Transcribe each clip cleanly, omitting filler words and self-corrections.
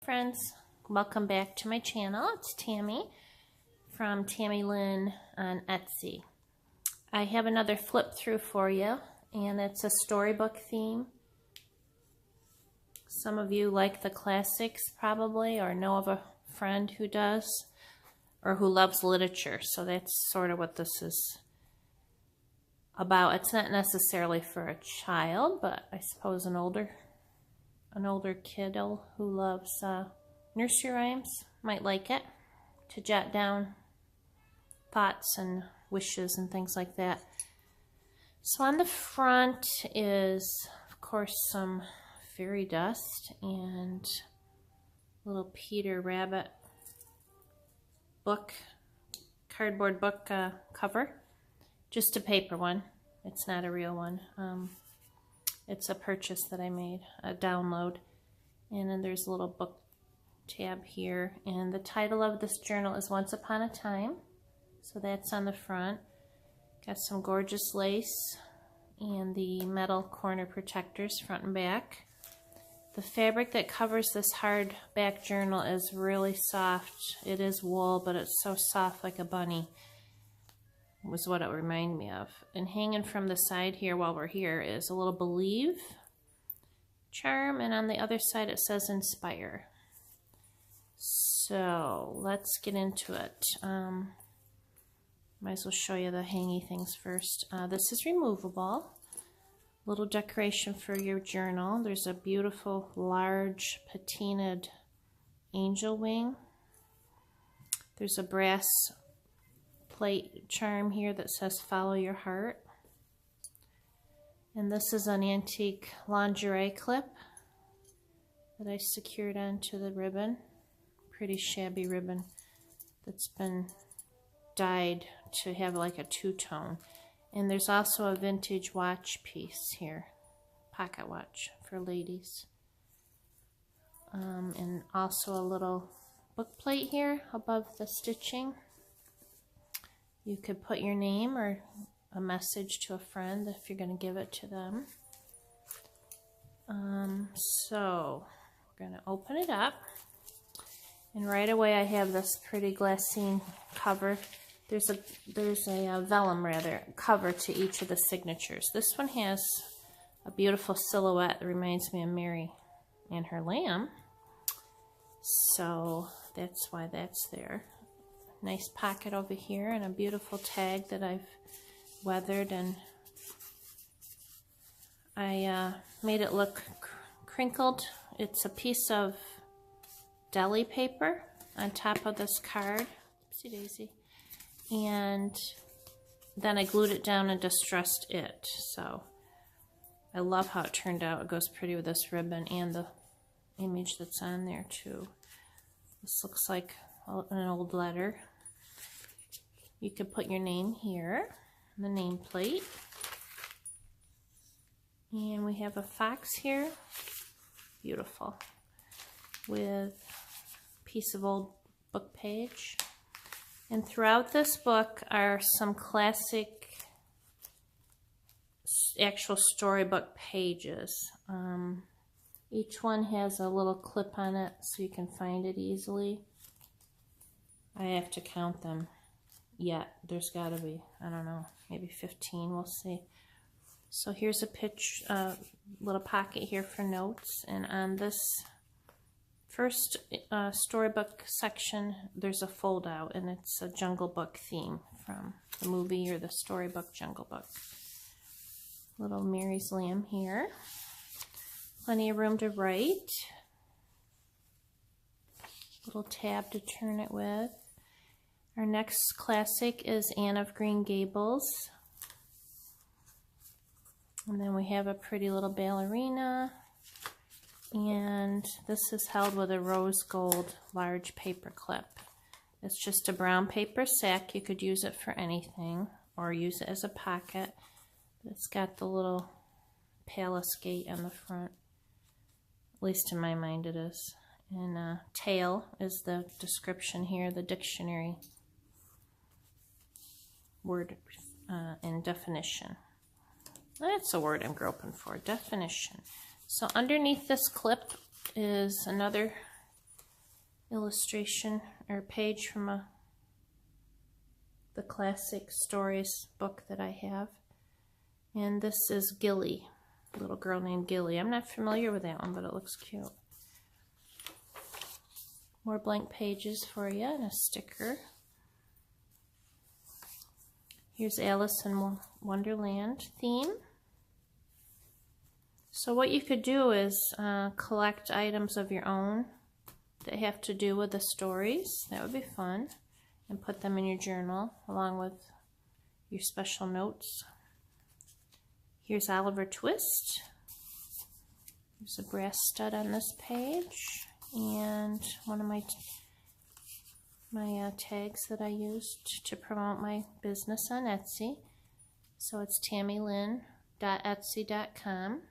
Friends, welcome back to my channel. It's Tammy from Tami Lyn on Etsy. I have another flip through for you, and it's a storybook theme. Some of you like the classics probably, or know of a friend who does, or who loves literature, so that's sort of what this is about. It's not necessarily for a child, but I suppose an older kiddo who loves nursery rhymes might like it, to jot down thoughts and wishes and things like that. So on the front is, of course, some fairy dust and little Peter Rabbit book, cardboard book cover. Just a paper one. It's not a real one. It's a purchase that I made, a download. And then there's a little book tab here. And the title of this journal is Once Upon a Time. So that's on the front. Got some gorgeous lace and the metal corner protectors front and back. The fabric that covers this hardback journal is really soft. It is wool, but it's so soft like a bunny. Was what it reminded me of. And hanging from the side here while we're here is a little Believe charm, and on the other side it says Inspire. So let's get into it. Might as well show you the hangy things first. This is removable. Little decoration for your journal. There's a beautiful large patinaed angel wing. There's a brass plate charm here that says Follow Your Heart. And this is an antique lingerie clip that I secured onto the ribbon. Pretty shabby ribbon that's been dyed to have like a two-tone. And there's also a vintage watch piece here, pocket watch for ladies. And also a little book plate here above the stitching. You could put your name or a message to a friend if you're going to give it to them. So we're going to open it up. And right away I have this pretty glassine cover. There's a vellum cover to each of the signatures. This one has a beautiful silhouette that reminds me of Mary and her lamb. So that's why that's there. Nice pocket over here and a beautiful tag that I've weathered, and I made it look crinkled. It's a piece of deli paper on top of this card. Oopsie daisy. And then I glued it down and distressed it. So I love how it turned out. It goes pretty with this ribbon and the image that's on there too. This looks like an old letter. You could put your name here, the nameplate. And we have a fox here, beautiful, with a piece of old book page. And throughout this book are some classic actual storybook pages. Each one has a little clip on it so you can find it easily. I have to count them yet. There's got to be, I don't know, maybe 15, we'll see. So here's a little pocket here for notes, and on this first storybook section there's a fold out, and it's a Jungle Book theme from the movie or the storybook Jungle Book. Little Mary's lamb here. Plenty of room to write. Little tab to turn it with. Our next classic is Anne of Green Gables. And then we have a pretty little ballerina. And this is held with a rose gold large paper clip. It's just a brown paper sack. You could use it for anything or use it as a pocket. It's got the little palace gate on the front. At least in my mind it is. And tail is the description here, the dictionary word and definition. That's a word I'm groping for, definition. So underneath this clip is another illustration or page from the classic stories book that I have. And this is Gilly, a little girl named Gilly. I'm not familiar with that one, but it looks cute. More blank pages for you and a sticker. Here's Alice in Wonderland theme. So what you could do is collect items of your own that have to do with the stories. That would be fun. And put them in your journal along with your special notes. Here's Oliver Twist. There's a brass stud on this page. And one of my tags that I used to promote my business on Etsy. So it's tamilyn.etsy.com.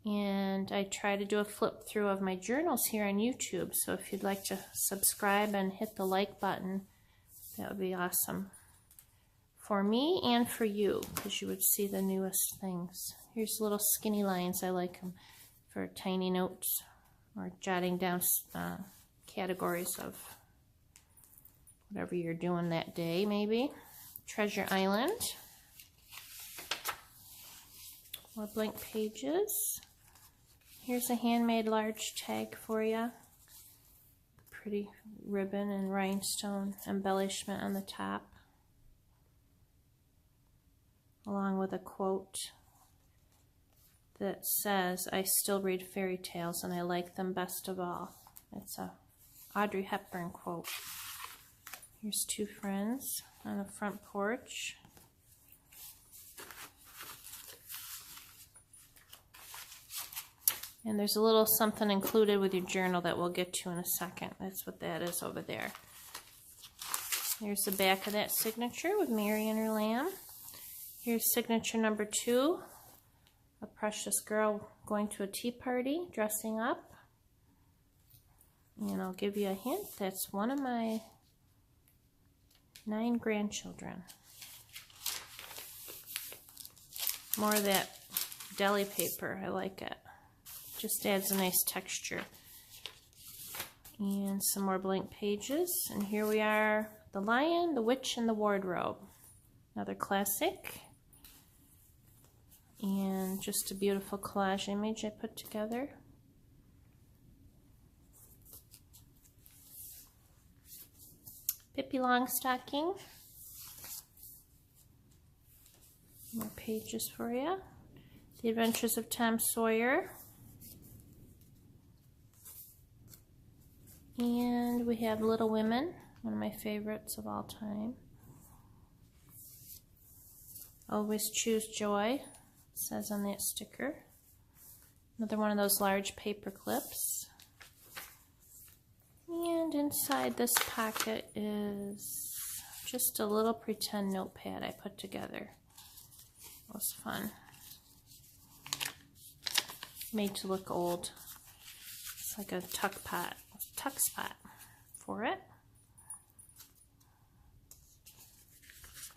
And I try to do a flip through of my journals here on YouTube. So if you'd like to subscribe and hit the like button, that would be awesome for me and for you, because you would see the newest things. Here's little skinny lines. I like them for tiny notes or jotting down categories of whatever you're doing that day, maybe. Treasure Island. More blank pages. Here's a handmade large tag for you. Pretty ribbon and rhinestone embellishment on the top, along with a quote that says, "I still read fairy tales and I like them best of all." It's a Audrey Hepburn quote. Here's two friends on the front porch. And there's a little something included with your journal that we'll get to in a second. That's what that is over there. Here's the back of that signature with Mary and her lamb. Here's signature number 2. A precious girl going to a tea party, dressing up. And I'll give you a hint. That's one of my 9 grandchildren. More of that deli paper. I like it. Just adds a nice texture. And some more blank pages. And here we are, The Lion, the Witch, and the Wardrobe. Another classic. And just a beautiful collage image I put together. Pippi Longstocking. More pages for you. The Adventures of Tom Sawyer. And we have Little Women, one of my favorites of all time. Always Choose Joy, it says on that sticker. Another one of those large paper clips. And inside this pocket is just a little pretend notepad I put together. It was fun. Made to look old. It's like a tuck spot for it.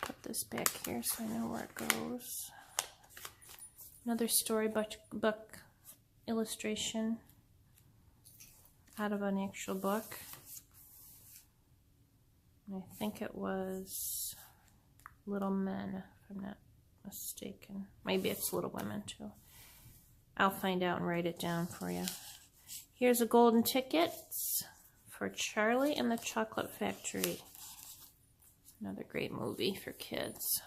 Put this back here so I know where it goes. Another storybook illustration out of an actual book. I think it was Little Men, if I'm not mistaken. Maybe it's Little Women too. I'll find out and write it down for you. Here's a golden ticket for Charlie and the Chocolate Factory. Another great movie for kids.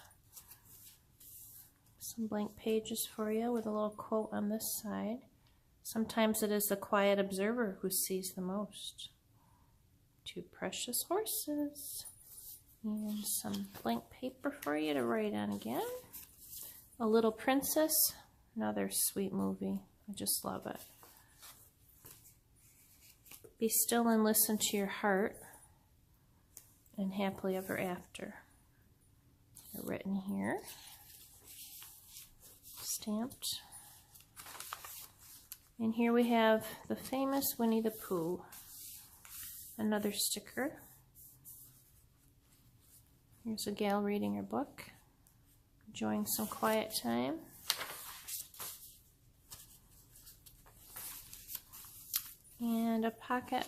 Some blank pages for you with a little quote on this side. Sometimes it is the quiet observer who sees the most. 2 precious horses. And some blank paper for you to write on again. A Little Princess. Another sweet movie. I just love it. Be still and listen to your heart. And Happily Ever After. They're written here. Stamped. And here we have the famous Winnie the Pooh. Another sticker. Here's a gal reading her book. Enjoying some quiet time. And a pocket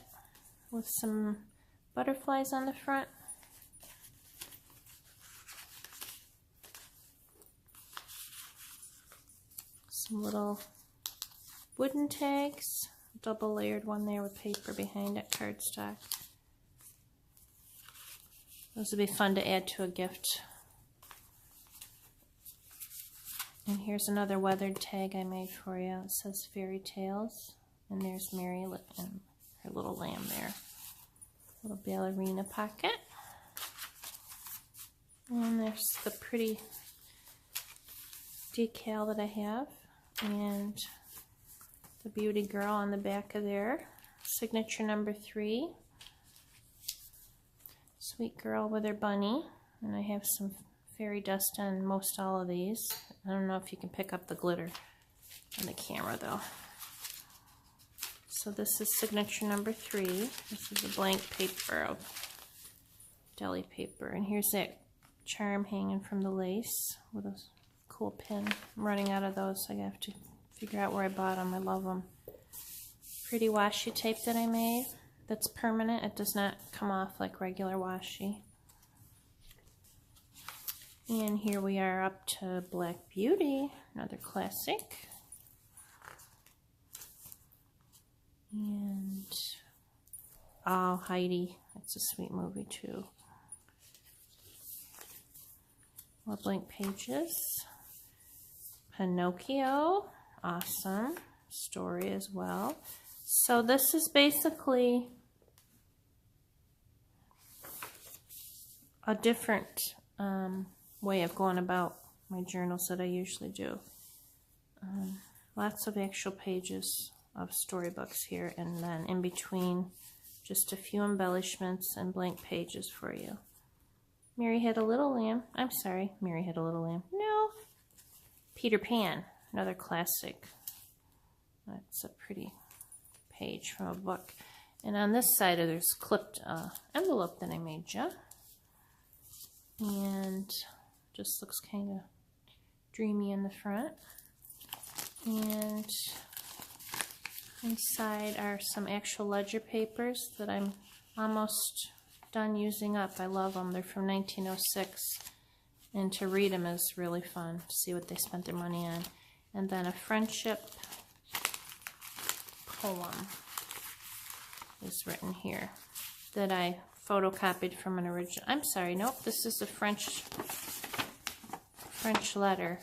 with some butterflies on the front. Some little wooden tags, double layered one there with paper behind it, cardstock. Those would be fun to add to a gift. And here's another weathered tag I made for you. It says Fairy Tales. And there's Mary and her little lamb there. Little ballerina pocket. And there's the pretty decal that I have. And the beauty girl on the back of there. Signature number 3. Sweet girl with her bunny. And I have some fairy dust on most all of these. I don't know if you can pick up the glitter on the camera though. So this is signature number 3. This is a blank paper of deli paper. And here's that charm hanging from the lace with a cool pin. I'm running out of those, so I have to figure out where I bought them. I love them. Pretty washi tape that I made. That's permanent. It does not come off like regular washi. And here we are up to Black Beauty, another classic. And oh, Heidi, that's a sweet movie too. More blank pages. Pinocchio, awesome story as well. So this is basically a different way of going about my journals that I usually do. Lots of actual pages of storybooks here, and then in between just a few embellishments and blank pages for you. Mary Had a Little Lamb. I'm sorry, Mary Had a Little Lamb. No. Peter Pan, another classic. That's a pretty page from a book. And on this side there's clipped envelope that I made you. And just looks kind of dreamy in the front. And inside are some actual ledger papers that I'm almost done using up. I love them. They're from 1906. And to read them is really fun, to see what they spent their money on. And then a friendship poem is written here that I photocopied from an original. I'm sorry, nope, this is a French letter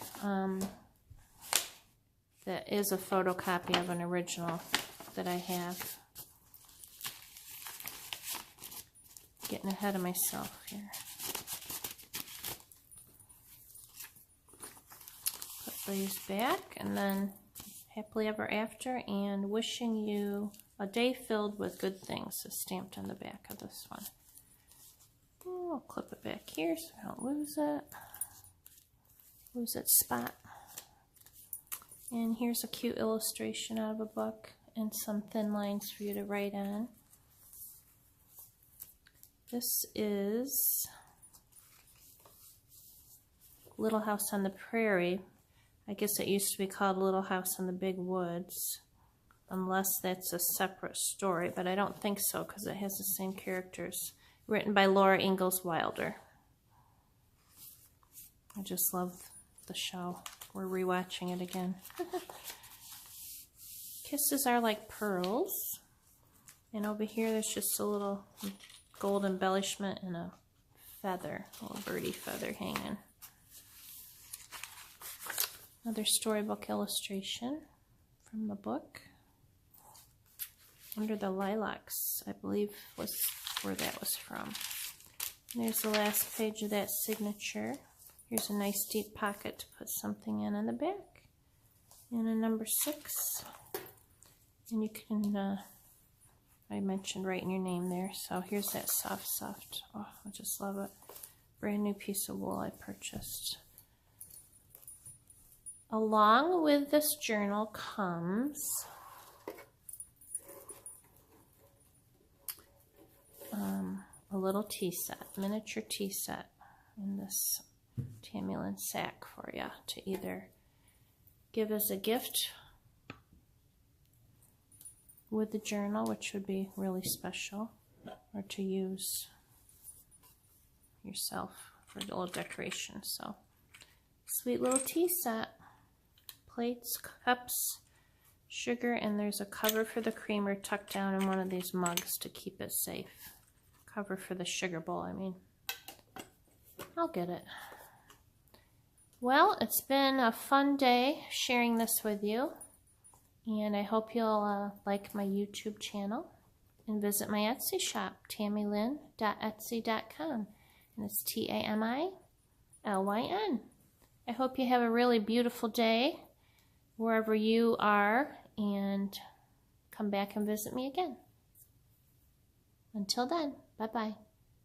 that is a photocopy of an original that I have. Getting ahead of myself here. Put these back, and then happily ever after, and wishing you a day filled with good things is stamped on the back of this one. I'll clip it back here so I don't lose it. Lose its spot. And here's a cute illustration out of a book and some thin lines for you to write on. This is Little House on the Prairie. I guess it used to be called Little House in the Big Woods, unless that's a separate story, but I don't think so because it has the same characters. Written by Laura Ingalls Wilder. I just love the show. We're rewatching it again. Kisses are like pearls. And over here there's just a little gold embellishment and a feather, a little birdie feather hanging. Another storybook illustration from the book. Under the Lilacs, I believe was where that was from. And there's the last page of that signature. Here's a nice deep pocket to put something in the back. And a number 6. And you can, I mentioned writing your name there. So here's that soft, oh, I just love it. Brand new piece of wool I purchased. Along with this journal comes a little tea set, miniature tea set in this Tami Lyn sack for you to either give as a gift with the journal, which would be really special, or to use yourself for a little decoration. So, sweet little tea set. Plates, cups, sugar, and there's a cover for the creamer tucked down in one of these mugs to keep it safe. Cover for the sugar bowl, I mean. I'll get it. Well, it's been a fun day sharing this with you, and I hope you'll like my YouTube channel and visit my Etsy shop, tamilyn.etsy.com, and it's TAMILYN. I hope you have a really beautiful day wherever you are, and come back and visit me again. Until then, bye-bye.